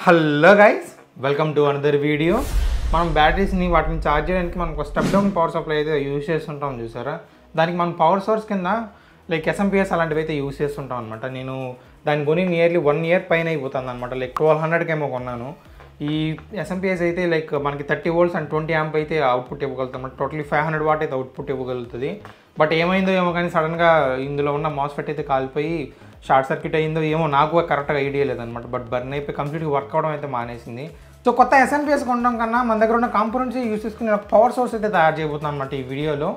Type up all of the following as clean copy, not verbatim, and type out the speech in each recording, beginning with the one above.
Hello guys, welcome to another video. మనం బ్యాటరీస్ని వాటిని charge చేయడానికి మనం ఒక స్టెప్ డౌన్ పవర్ సప్లై అయితే యూజ్ చేస్తుంటాం చూసారా. దానికి మనం పవర్ సోర్స్ కింద లైక్ ఎస్ఎంపిఎస్ అలాంటివి అయితే యూజ్ చేస్తుంటాం అనమాట. నేను దాని కొని నియర్లీ 1 year పైన అయిపోతుంది అనమాట. లైక్ 1200 ఏమో కొన్నాను. ఈ ఎస్ఎంపిఎస్ అయితే లైక్ మనకి 30 volts అండ్ 20 amp అయితే అవుట్పుట్ ఇవ్వగలుగుతాం అనమాట. టోటలీ 500 watt అయితే అవుట్పుట్ ఇవ్వగలుగుతుంది. బట్ ఏమైందో ఏమో కానీ సడన్గా ఇందులో ఉన్న మాస్ఫెట్ అయితే కాలిపోయి షార్ట్ సర్క్యూట్ అయ్యిందో ఏమో నాకు కరెక్ట్గా ఐడియా లేదనమాట. బట్ బర్న్ అయిపోయి కంప్లీట్గా వర్క్ అవడం అయితే మానేసింది. సో కొత్త ఎస్ఎంపిఎస్ కొనడం కన్నా మన దగ్గర ఉన్న కాంపోనెంట్స్ యూస్ చేసుకుని పవర్ సోర్స్ అయితే తయారు చేయబోతున్నాను అనమాట ఈ వీడియోలో.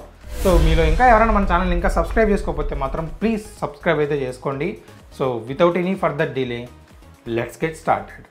సో మీలో ఇంకా ఎవరైనా మన ఛానల్ ఇంకా సబ్స్క్రైబ్ చేసుకోకపోతే మాత్రం ప్లీజ్ సబ్స్క్రైబ్ అయితే చేసుకోండి. So without any further delay let's get started.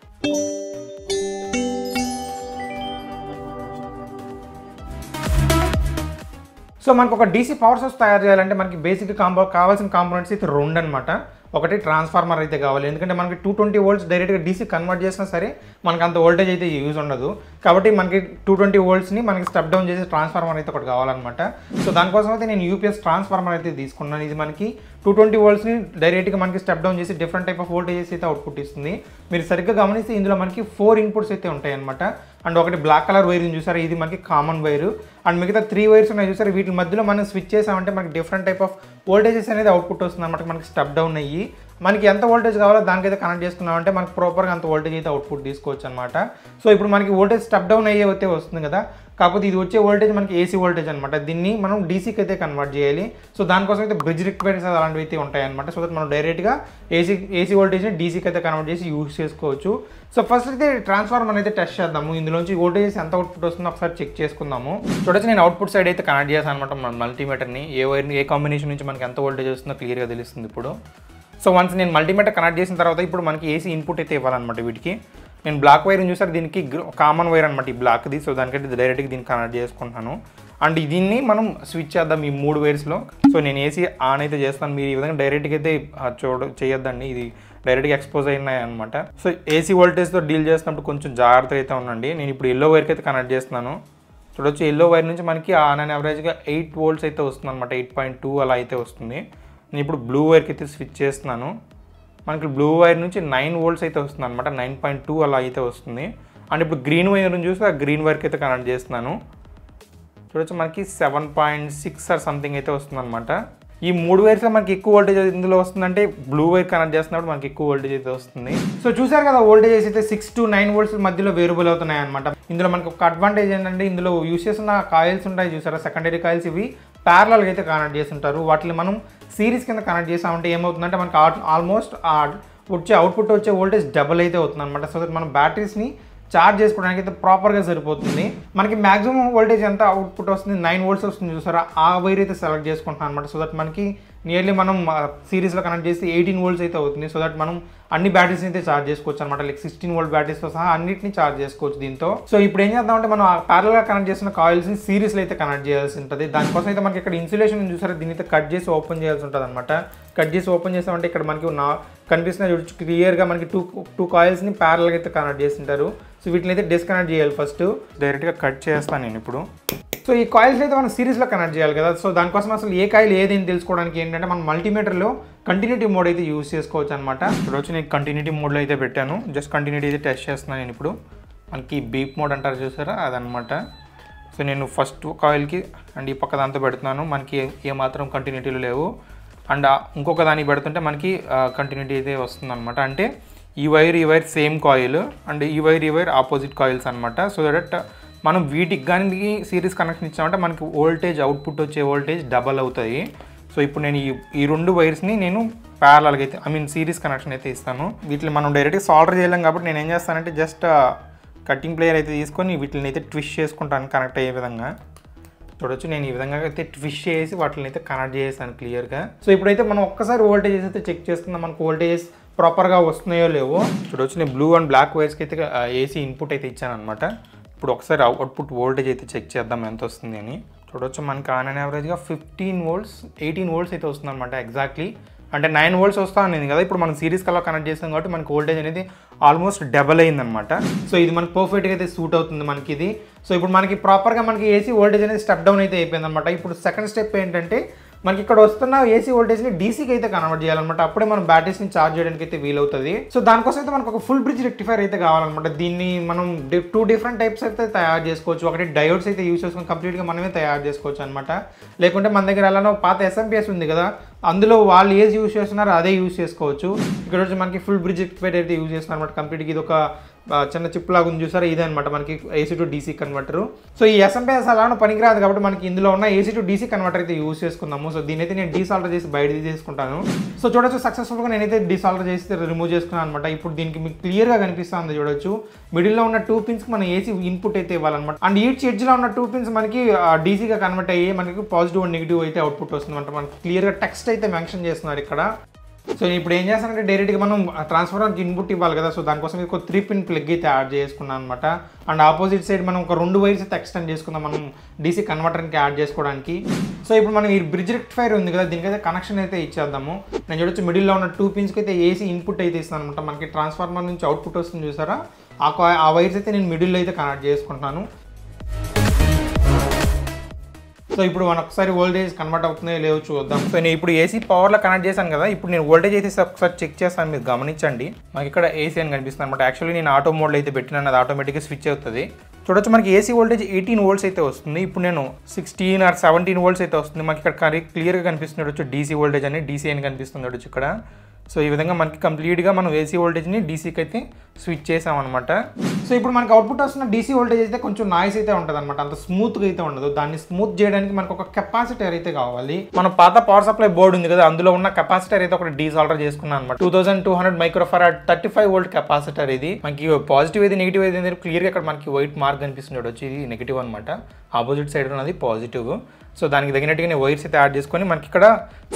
So మనకు ఒక డీసీ పవర్ సోర్స్ తయారు చేయాలంటే మనకి బేసిక్గా కావాల్సిన కాంపోనెంట్స్ అయితే 2 అనమాట. ఒకటి ట్రాన్స్ఫార్మర్ అయితే కావాలి, ఎందుకంటే మనకి 220 volts డైరెక్ట్గా డీసీ కన్వర్ట్ చేసినా సరే మనకు అంత వోల్టేజ్ అయితే యూజ్ ఉండదు. కాబట్టి మనకి 220 voltsని మనకి స్టెప్ డౌన్ చేసే ట్రాన్స్ఫార్మర్ అయితే ఒకటి కావాలన్నమాట. సో దానికోసం అయితే నేను యూపీఎస్ ట్రాన్స్ఫార్మర్ అయితే తీసుకున్నాను. ఇది మనకి 220 voltsని డైరెక్ట్గా మనకి స్టెప్ డౌన్ చేసి డిఫరెంట్ టైప్ ఆఫ్ వోల్టేజెస్ అయితే అవుట్పుట్ ఇస్తుంది. మీరు సరిగ్గా గమనిస్తే ఇందులో మనకి 4 inputs అయితే ఉంటాయి అనమాట. అండ్ ఒకటి బ్లాక్ కలర్ వైర్ని చూసారా, ఇది మనకి కామన్ వైరు. అండ్ మిగతా 3 wires ఉన్నాయి చూసారా, వీటి మధ్యలో మనం స్విచ్ చేసామంటే మనకి డిఫరెంట్ టైప్ ఆఫ్ వోల్టేజెస్ అనేది అవుట్పుట్ వస్తుంది అనమాట. మనకి స్టెప్ డౌన్ అయ్యి మనకి ఎంత వోల్టేజ్ కావాలో దానికైతే కనెక్ట్ చేసుకున్నామంటే మనకి ప్రాపర్గా అంత వోల్టేజ్ అయితే అవుట్పుట్ తీసుకోవచ్చు అనమాట. సో ఇప్పుడు మనకి వోల్టేజ్ స్టెప్ డౌన్ అయ్యే అయితే వస్తుంది కదా, కాకపోతే ఇది వచ్చే వోల్టేజ్ మనకి ఏసీ వోల్టేజ్ అనమాట. దీన్ని మనం డీసీకి అయితే కన్వర్ట్ చేయాలి. సో దానికోసం అయితే బ్రిడ్జ్ రిక్వైర్స్ అలాంటివి అయితే ఉంటాయన్నమాట. సో దట్ మనం డైరెక్ట్గా ఏసీ వోల్టేజ్ని డీసీకి అయితే కన్వర్ట్ చేసి యూజ్ చేసుకోవచ్చు. సో ఫస్ట్ అయితే ట్రాన్స్ఫార్మర్ అయితే టెస్ట్ చేద్దాము. ఇందులోంచి వోల్టేజెస్ ఎంత అవుట్పుట్ వస్తుందో ఒకసారి చెక్ చేసుకుందాము. చూడొచ్చు నేను అవుట్పుట్ సైడ్ అయితే కనెక్ట్ చేశాను అనమాట. మన మల్టీమీటర్ని ఏ వైర్ని ఏ కాంబినేషన్ నుంచి మనకి ఎంత వోల్టేజ్ వస్తుందో క్లియర్గా తెలుస్తుంది ఇప్పుడు. సో వన్స్ నేను మల్టీమీటర్ కనెక్ట్ చేసిన తర్వాత ఇప్పుడు మనకి ఏసీ ఇన్పుట్ అయితే ఇవ్వాలన్నమాట. వీటికి నేను బ్లాక్ వైర్ చూసారు, దీనికి కామన్ వైర్ అనమాట ఈ బ్లాక్ది. సో దానికైతే డైరెక్ట్గా దీన్ని కనెక్ట్ చేసుకుంటాను. అండ్ దీన్ని మనం స్విచ్ చేద్దాం ఈ 3 వైర్స్లో. సో నేను ఏసీ ఆన్ అయితే చేస్తాను. మీరు ఈ విధంగా డైరెక్ట్గా అయితే చేయొద్దండి, ఇది డైరెక్ట్గా ఎక్స్పోజ్ అయినాయి అనమాట. సో ఏసీ వోల్టేజ్తో డీల్ చేసినప్పుడు కొంచెం జాగ్రత్త అయితే ఉండండి. నేను ఇప్పుడు ఎల్లో వైర్కి అయితే కనెక్ట్ చేస్తున్నాను. చూడొచ్చు ఎల్లో వైర్ నుంచి మనకి ఆన్ అండ్ యావరేజ్గా 8 volts అయితే వస్తుంది అనమాట. 8.2 అలా అయితే వస్తుంది. నేను ఇప్పుడు బ్లూ వైర్కి అయితే స్విచ్ చేస్తున్నాను. మనకి బ్లూ వైర్ నుంచి 9 volts అయితే వస్తుంది అనమాట. 9.2 అలా అయితే వస్తుంది. అండ్ ఇప్పుడు గ్రీన్ వైర్ని చూసి ఆ గ్రీన్ వైర్కి అయితే కనెక్ట్ చేస్తున్నాను. చూడొచ్చు మనకి 7.6 ఆర్ సంథింగ్ అయితే వస్తుంది అనమాట. ఈ 3 వైర్స్లో మనకి ఎక్కువ వోల్టేజ్ ఇందులో వస్తుందంటే బ్లూ వైర్ కనెక్ట్ చేస్తున్నప్పుడు మనకి ఎక్కువ వోల్టేజ్ అయితే వస్తుంది. సో చూసారు కదా, వోల్టేజెస్ అయితే 6 to 9 volts మధ్యలో వేరియబుల్ అవుతున్నాయి అనమాట. ఇందులో మనకి ఒక అడ్వాంటేజ్ ఏంటంటే ఇందులో యూస్ చేస్తున్న కాయిల్స్ ఉంటాయి చూసారా, సెకండరీ కాయిల్స్, ఇవి ప్యారలల్గా అయితే కనెక్ట్ చేసి ఉంటారు. వాటిని మనం సిరీస్ కింద కనెక్ట్ చేసామంటే ఏమవుతుందంటే మనకి ఆల్మోస్ట్ అవుట్పుట్ వచ్చే వోల్టేజ్ డబుల్ అయితే అవుతుంది అనమాట. సో దట్ మనం బ్యాటరీస్ని ఛార్జ్ చేసుకోవడానికి అయితే ప్రాపర్గా సరిపోతుంది. మనకి మ్యాక్సిమం వోల్టేజ్ ఎంత అవుట్పుట్ వస్తుంది, 9 volts వస్తుంది చూసారా, ఆ వైర్ అయితే సెలెక్ట్ చేసుకుంటున్నాం అనమాట. సో దట్ మనకి నియర్లీ మనం సిరీస్లో కనెక్ట్ చేసి 18 volts అయితే అవుతుంది. సో దట్ మనం అన్ని బ్యాటరీస్ని అయితే ఛార్జ్ చేసుకోవచ్చు అనమాట. లైక్ 16 volt బ్యాటరీస్తో సహా అన్నింటినీ ఛార్జ్ చేసుకోవచ్చు దీంతో. సో ఇప్పుడు ఏం చేద్దామంటే మనం ప్యారల్గా కనెక్ట్ చేసిన కాయిల్స్ని సిరీస్లో అయితే కనెక్ట్ చేయాల్సి ఉంటుంది. దానికోసం అయితే మనకి ఇక్కడ ఇన్సులేషన్ చూసారా, దీన్ని అయితే కట్ చేసి ఓపెన్ చేయాల్సి ఉంటుంది అనమాట. కట్ చేసి ఓపెన్ చేసామంటే ఇక్కడ మనకి కనిపిస్తున్న క్లియర్గా మనకి టూ కాయిల్స్ని ప్యారల్గా అయితే కనెక్ట్ చేసి ఉంటారు. సో వీటిని అయితే డిస్కనెక్ట్ చేయాలి. ఫస్ట్ డైరెక్ట్గా కట్ చేస్తాను నేను ఇప్పుడు. సో ఈ కాయిల్స్ అయితే మనం సిరీస్లో కనెక్ట్ చేయాలి కదా. సో దానికోసం అసలు ఏ కాయిల్ ఏదని తెలుసుకోవడానికి ఏంటంటే మనం మల్టీమీటర్లో కంటిన్యూటీ మోడ్ అయితే యూస్ చేసుకోవచ్చు అనమాట. ఇప్పుడు వచ్చి నేను కంటిన్యూటీ మోడ్లో అయితే పెట్టాను. జస్ట్ కంటిన్యూటీ అయితే టెస్ట్ చేస్తున్నాను నేను ఇప్పుడు. మనకి బీప్ మోడ్ అంటారు చూసారా, అదనమాట. సో నేను ఫస్ట్ కాయిల్కి అండ్ ఈ పక్క దాంతో పెడుతున్నాను. మనకి ఏమాత్రం కంటిన్యూటీలు లేవు. అండ్ ఇంకొక దానికి పెడుతుంటే మనకి కంటిన్యూటీ అయితే వస్తుంది అనమాట. అంటే ఈ వైర్ సేమ్ కాయిల్ అండ్ ఈ వైర్ ఆపోజిట్ కాయిల్స్ అనమాట. సో దట్ మనం వీటికి కానీ సిరీస్ కనెక్షన్ ఇచ్చామంటే మనకి వోల్టేజ్ అవుట్పుట్ వచ్చే వోల్టేజ్ డబల్ అవుతాయి. సో ఇప్పుడు నేను ఈ 2 వైర్స్ని నేను ప్యారలల్గా అయితే సిరీస్ కనెక్షన్ అయితే ఇస్తాను. వీటిని మనం డైరెక్ట్గా సాల్డర్ చేయలేం కాబట్టి నేను ఏం చేస్తానంటే జస్ట్ కటింగ్ ప్లేయర్ అయితే తీసుకొని వీటిని అయితే ట్విస్ట్ చేసుకుంటాను కనెక్ట్ అయ్యే విధంగా. చూడొచ్చు నేను ఈ విధంగా అయితే ట్విస్ట్ చేసి వాటిని అయితే కనెక్ట్ చేసాను క్లియర్గా. సో ఇప్పుడైతే మనం ఒక్కసారి వోల్టేజెస్ అయితే చెక్ చేసుకుందాం, మనకు వోల్టేజెస్ ప్రాపర్గా వస్తున్నాయో లేవో. చూడొచ్చు నేను బ్లూ అండ్ బ్లాక్ వైర్స్కి అయితే ఏసీ ఇన్పుట్ అయితే ఇచ్చాను అనమాట. ఇప్పుడు ఒకసారి అవుట్పుట్ వోల్టేజ్ అయితే చెక్ చేద్దాం ఎంత వస్తుంది అని. చూడొచ్చు మనకి ఆన్ అండ్ యావరేజ్గా 15 volts 18 volts అయితే వస్తుంది అనమాట ఎగ్జాక్ట్లీ. అంటే 9 volts వస్తా అనేది కదా, ఇప్పుడు మనం సిరీస్ కల్లా కనెక్ట్ చేస్తాం కాబట్టి మనకి వోల్టేజ్ అనేది ఆల్మోస్ట్ డబల్ అయిందనమాట. సో ఇది మనకి పర్ఫెక్ట్గా అయితే సూట్ అవుతుంది మనకి ఇది. సో ఇప్పుడు మనకి ప్రాపర్గా మనకి ఏసీ వోల్టేజ్ అనేది స్టెప్ డౌన్ అయితే అయిపోయింది అనమాట. ఇప్పుడు సెకండ్ స్టెప్ ఏంటంటే మనకి ఇక్కడ వస్తున్న ఏసీ వోల్టేజ్ని డీసీకి అయితే కన్వర్ట్ చేయాలన్నమాట. అప్పుడే మనం బ్యాటరీస్ని ఛార్జ్ చేయడానికి అయితే వీలవుతుంది. సో దానికోసం అయితే మనకు ఒక ఫుల్ బ్రిడ్జ్ రెక్టిఫైర్ అయితే కావాలన్నమాట. దీన్ని మనం 2 డిఫరెంట్ టైప్స్ అయితే తయారు చేసుకోవచ్చు. ఒకటి డయోడ్స్ అయితే యూస్ చేసుకొని కంప్లీట్గా మనమే తయారు చేసుకోవచ్చు అనమాట. లేకుంటే మన దగ్గర అలానే పాత ఎస్ఎంపిఎస్ ఉంది కదా, అందులో వాళ్ళు ఏది యూజ్ చేస్తున్నారో అదే యూజ్ చేసుకోవచ్చు. ఇక్కడ వచ్చి మనకి ఫుల్ బ్రిడ్జ్ రెక్టిఫైర్ అయితే యూజ్ చేస్తున్నారు అనమాట. కంప్లీట్గా ఇది ఒక చిన్న చిప్ లాగా ఉంది చూసారా, ఇదే అనమాట మనకి AC to DC converter. So ఈ ఎస్ఎంపిఎస్ అలానే పనికిరాదు కాబట్టి మనకి ఇందులో ఉన్న ఏసీ టు డీసీ కన్వర్టర్ అయితే యూజ్ చేసుకుందాము. సో దీని అయితే నేను డీసాల్టర్ చేసి బయట తీసుకుంటాను. సో చూడొచ్చు సక్సెస్ఫుల్గా నేనైతే డీసాల్టర్ చేసి రిమూవ్ చేసుకున్నాను అనమాట. ఇప్పుడు దీనికి మీకు క్లియర్గా కనిపిస్తుంది చూడొచ్చు. మిడిల్లో ఉన్న 2 పిన్స్కి మనం ఏసీ ఇన్పుట్ అయితే ఇవ్వాలన్నమాట. అండ్ ఈచ్ ఎడ్జ్లో ఉన్న 2 పిన్స్ మనకి డీసీగా కన్వర్ట్ అయ్యి మనకి పాజిటివ్ అండ్ నెగిటివ్ అయితే అవుట్పుట్ వస్తుంది అనమాట. మనకి క్లియర్గా టెక్స్ట్ అయితే మెన్షన్ చేస్తున్నారు ఇక్కడ. సో ఇప్పుడు ఏం చేస్తానంటే డైరెక్ట్గా మనం ట్రాన్స్ఫార్మర్కి ఇన్పుట్ ఇవ్వాలి కదా, సో దానికోసం ఒక 3 పిన్ ప్లగ్ అయితే యాడ్ చేసుకున్నాను అనమాట. అండ్ ఆపోజిట్ సైడ్ మనం ఒక 2 వైర్స్ అయితే ఎక్స్టెండ్ చేసుకుందాం మనం డీసీ కన్వర్టర్కి యాడ్ చేసుకోవడానికి. సో ఇప్పుడు మనం ఈ బ్రిడ్జ్ రెక్టిఫైర్ ఉంది కదా, దీనికైతే కనెక్షన్ అయితే ఇచ్చేద్దాము. నేను చూడొచ్చు మిడిల్లో ఉన్న 2 పిన్స్కి అయితే ఏసీ ఇన్పుట్ అయితే ఇస్తాను అనమాట. మనకి ట్రాన్స్ఫార్మర్ నుంచి అవుట్పుట్ వస్తుంది చూసారా, ఆ వైర్స్ అయితే నేను మిడిల్లో అయితే కనెక్ట్ చేసుకుంటున్నాను. సో ఇప్పుడు మనం ఒకసారి వోల్టేజ్ కన్వర్ట్ అవుతున్నాయో లేవో చూద్దాం. సో నేను ఇప్పుడు ఏసీ పవర్లో కనెక్ట్ చేశాను కదా, ఇప్పుడు నేను వోల్టేజ్ అయితే ఒకసారి చెక్ చేస్తాను, మీరు గమనించండి. మనకి ఇక్కడ ఏసీ అని కనిపిస్తుంది అనమాట. యాక్చువల్లీ నేను ఆటో మోడ్లో అయితే పెట్టినాను, అది ఆటోమేటిక్గా స్విచ్ అవుతుంది. చూడొచ్చు మనకి ఏసీ వోల్టేజ్ 18 వోల్ట్స్ అయితే వస్తుంది. ఇప్పుడు నేను 16 or 17 వోల్ట్స్ అయితే వస్తుంది. మనకి ఇక్కడ క్లియర్గా కనిపిస్తుంది చూడొచ్చు డీసీ వోల్టేజ్ అని, డీసీ అని కనిపిస్తుంది చూడొచ్చు ఇక్కడ. సో ఈ విధంగా మనకి కంప్లీట్గా మనం ఏసీ వోల్టేజ్ని డీసీకి అయితే స్విచ్ చేసామన్నమాట. సో ఇప్పుడు మనకి అవుట్పుట్ వస్తున్న డీసీ వోల్టేజ్ అయితే కొంచెం నాయిస్ అయితే ఉంటుంది అనమాట, అంత స్మూత్గా అయితే ఉండదు. దాన్ని స్మూత్ చేయడానికి మనకు ఒక కెపాసిటర్ అయితే కావాలి. మన పాత పవర్ సప్లై బోర్డు ఉంది కదా, అందులో ఉన్న కెపాసిటర్ అయితే ఒకటి డీసాల్టర్ చేసుకున్నాను అనమాట. 2200 మైక్రోఫారడ్ 35 వోల్ట్ కెపాసిటర్. ఇది మనకి పాజిటివ్ ఏది నెగిటివ్ ఏది క్లియర్గా ఇక్కడ మనకి వైట్ మార్క్ కనిపిస్తుంది చూడొచ్చు, ఇది నెగిటివ్ అనమాట. ఆపోజిట్ సైడ్ ఉన్నది పాజిటివ్. సో దానికి తగినట్టుగా నేను వైర్స్ అయితే యాడ్ చేసుకొని మనకి ఇక్కడ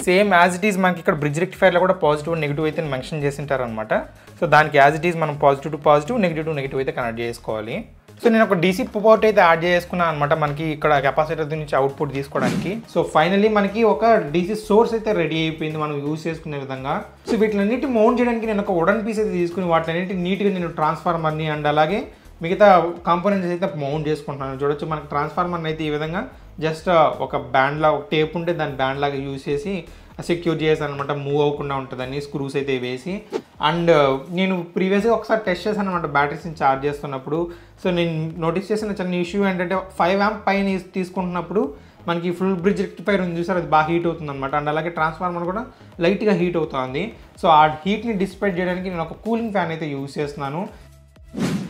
సేమ్ యాజ్ ఇట్ ఈజ్ మనకి ఇక్కడ బ్రిడ్జ్ రెక్టిఫైర్లో కూడా పాజిటివ్ నెగిటివ్ అయితే మెన్షన్ చేసింటారు అనమాట. సో దానికి యాజ్ ఇట్ ఈజ్ మనం positive to positive, negative to negative అయితే కనెక్ట్ చేసుకోవాలి. సో నేను ఒక డీసీ పోర్ట్ అయితే యాడ్ చేసుకున్నాను అనమాట, మనకి ఇక్కడ కెపాసిటర్ నుంచి అవుట్పుట్ తీసుకోవడానికి. సో ఫైనల్లీ మనకి ఒక డీసీ సోర్స్ అయితే రెడీ అయిపోయింది మనం యూజ్ చేసుకునే విధంగా. సో వీటిలన్నిటి మౌంట్ చేయడానికి నేను ఒక వుడెన్ పీస్ అయితే తీసుకుని వాటిలన్నిటి నీట్గా నేను ట్రాన్స్ఫార్మర్ని అండ్ అలాగే మిగతా కాంపోనెంట్స్ అయితే మౌంట్ చేసుకుంటున్నాను. చూడొచ్చు మనకి ట్రాన్స్ఫార్మర్ని అయితే ఈ విధంగా జస్ట్ ఒక బ్యాండ్లా ఒక టేప్ ఉంటే దాని బ్యాండ్ లాగా యూజ్ చేసి సెక్యూర్ చేసాను అనమాట, మూవ్ అవ్వకుండా ఉంటుందని స్క్రూస్ అయితే వేసి. అండ్ నేను ప్రీవియస్గా ఒకసారి టెస్ట్ చేశాను అనమాట బ్యాటరీస్ని ఛార్జ్ చేస్తున్నప్పుడు. సో నేను నోటీస్ చేసిన చిన్న ఇష్యూ ఏంటంటే 5 amp పైన తీసుకుంటున్నప్పుడు మనకి ఫుల్ బ్రిడ్జ్ రెక్టిఫైర్ ఉంది చూసారు, అది బాగా హీట్ అవుతుంది అనమాట. అండ్ అలాగే ట్రాన్స్ఫార్మర్ కూడా లైట్గా హీట్ అవుతుంది. సో ఆ హీట్ని డిసిపేట్ చేయడానికి నేను ఒక కూలింగ్ ఫ్యాన్ అయితే యూజ్ చేస్తున్నాను.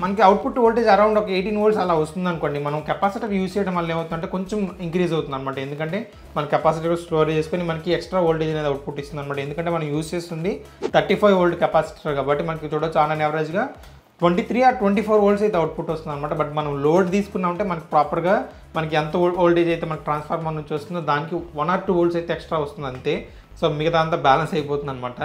మనకి అవుట్పుట్ వోల్టేజ్ అరౌండ్ ఒక 18 volts అలా వస్తుంది అనుకోండి. మనం కెపాసిటర్ యూజ్ చేయడం వల్ల ఏమవుతుందంటే కొంచెం ఇంక్రీజ్ అవుతుంది అనమాట. ఎందుకంటే మన కెపాసిటర్ స్టోర్ చేసుకొని మనకి ఎక్స్ట్రా వోల్టేజ్ అనేది అవుట్పుట్ ఇస్తుంది అనమాట. ఎందుకంటే మనం యూజ్ చేస్తుంది 35 volt కెపాసిటర్ కాబట్టి మనకి చూడొచ్చు ఆన్ యావరేజ్గా 23 or 24 volts అయితే అవుట్పుట్ వస్తుంది అనమాట. బట్ మనం లోడ్ తీసుకున్నామంటే మనకి ప్రాపర్గా మనకి ఎంత వోల్టేజ్ అయితే మనకి ట్రాన్స్ఫార్మర్ నుంచి వస్తుందో దానికి 1 or 2 volts అయితే ఎక్స్ట్రా వస్తుంది అంతే. సో మిగతా అంతా బ్యాలెన్స్ అయిపోతుంది అనమాట.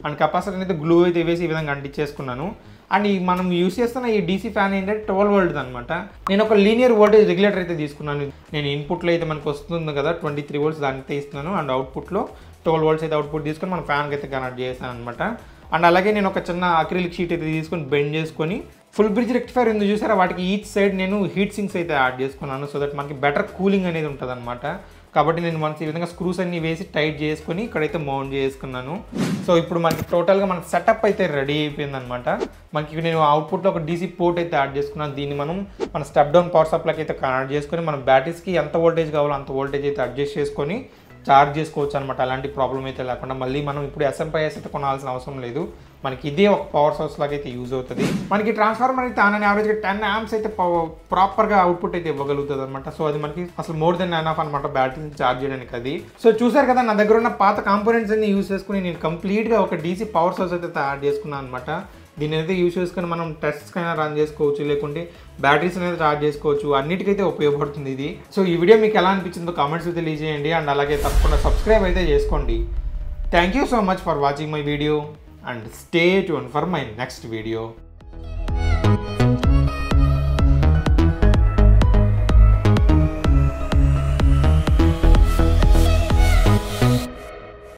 అండ్ కెపాసిటర్ అయితే గ్లూ అయితే వేసి ఈ విధంగా అంటించేసుకున్నాను. అండ్ మనం యూస్ చేస్తున్న ఈ డీసీ ఫ్యాన్ ఏంటంటే 12 volt అనమాట. నేను ఒక లీనియర్ వోల్టేజ్ రెగ్యులేటర్ అయితే తీసుకున్నాను. నేను ఇన్పుట్లో అయితే మనకు వస్తుంది కదా 23 volts దాన్ని అయితే ఇస్తున్నాను. అండ్ అవుట్పుట్లో 12 volts అయితే అవుట్పుట్ తీసుకొని మన ఫ్యాన్కి అయితే కనెక్ట్ చేశాను అనమాట. అండ్ అలాగే నేను ఒక చిన్న అక్రిలిక్ షీట్ అయితే తీసుకొని బెండ్ చేసుకొని ఫుల్ బ్రిడ్జ్ రెక్టిఫైర్ ఉంది చూసారా, వాటికి ఈచ్ సైడ్ నేను హీట్ సింక్స్ అయితే యాడ్ చేసుకున్నాను. సో దట్ మనకి బెటర్ కూలింగ్ అనేది ఉంటుంది అనమాట. కాబట్టి నేను మనకి ఈ విధంగా స్క్రూస్ అన్ని వేసి టైట్ చేసుకొని ఇక్కడైతే మౌంట్ చేసుకున్నాను. సో ఇప్పుడు మనకి టోటల్గా మన సెటప్ అయితే రెడీ అయిపోయింది అనమాట. మనకి నేను అవుట్పుట్లో ఒక డీసీ పోర్ట్ అయితే యాడ్ చేసుకున్నాను. దీన్ని మనం మన స్టెప్ డౌన్ పవర్ సప్లైకి అయితే కనెక్ట్ చేసుకొని మన బ్యాటరీస్కి ఎంత వోల్టేజ్ కావాలో అంత వోల్టేజ్ అయితే అడ్జస్ట్ చేసుకొని ఛార్జ్ చేసుకోవచ్చు అనమాట. అలాంటి ప్రాబ్లం అయితే లేకుండా మళ్ళీ మనం ఇప్పుడు ఎస్ఎంపిఎస్ అయితే కొనాల్సిన అవసరం లేదు. మనకి ఇదే ఒక పవర్ సోర్స్ లాగా అయితే యూజ్ అవుతుంది. మనకి ట్రాన్స్ఫార్మర్ అయితే ఆన్ యావరేజ్గా 10 amps అయితే ప్రాపర్గా అవుట్పుట్ అయితే ఇవ్వగలుగుతుంది అనమాట. సో అది మనకి అసలు మోర్ దెన్ ఎనఫ్ అనమాట బ్యాటరీని ఛార్జ్ చేయడానికి అది. సో చూసారు కదా, నా దగ్గర ఉన్న పాత కాంపోనెంట్స్ అన్ని యూజ్ చేసుకుని నేను కంప్లీట్గా ఒక డీసీ పవర్ సోర్స్ అయితే తయారు చేసుకున్నాను అనమాట. దీని అయితే యూజ్ చేసుకొని మనం టెస్ట్స్ కైనా రన్ చేసుకోవచ్చు, లేకుంటే బ్యాటరీస్ అనేది ఛార్జ్ చేసుకోవచ్చు, అన్నిటికైతే ఉపయోగపడుతుంది ఇది. సో ఈ వీడియో మీకు ఎలా అనిపించిందో కామెంట్స్ తెలియజేయండి. అండ్ అలాగే తప్పకుండా సబ్స్క్రైబ్ అయితే చేసుకోండి. Thank you so much for watching my video and stay tuned for my next video.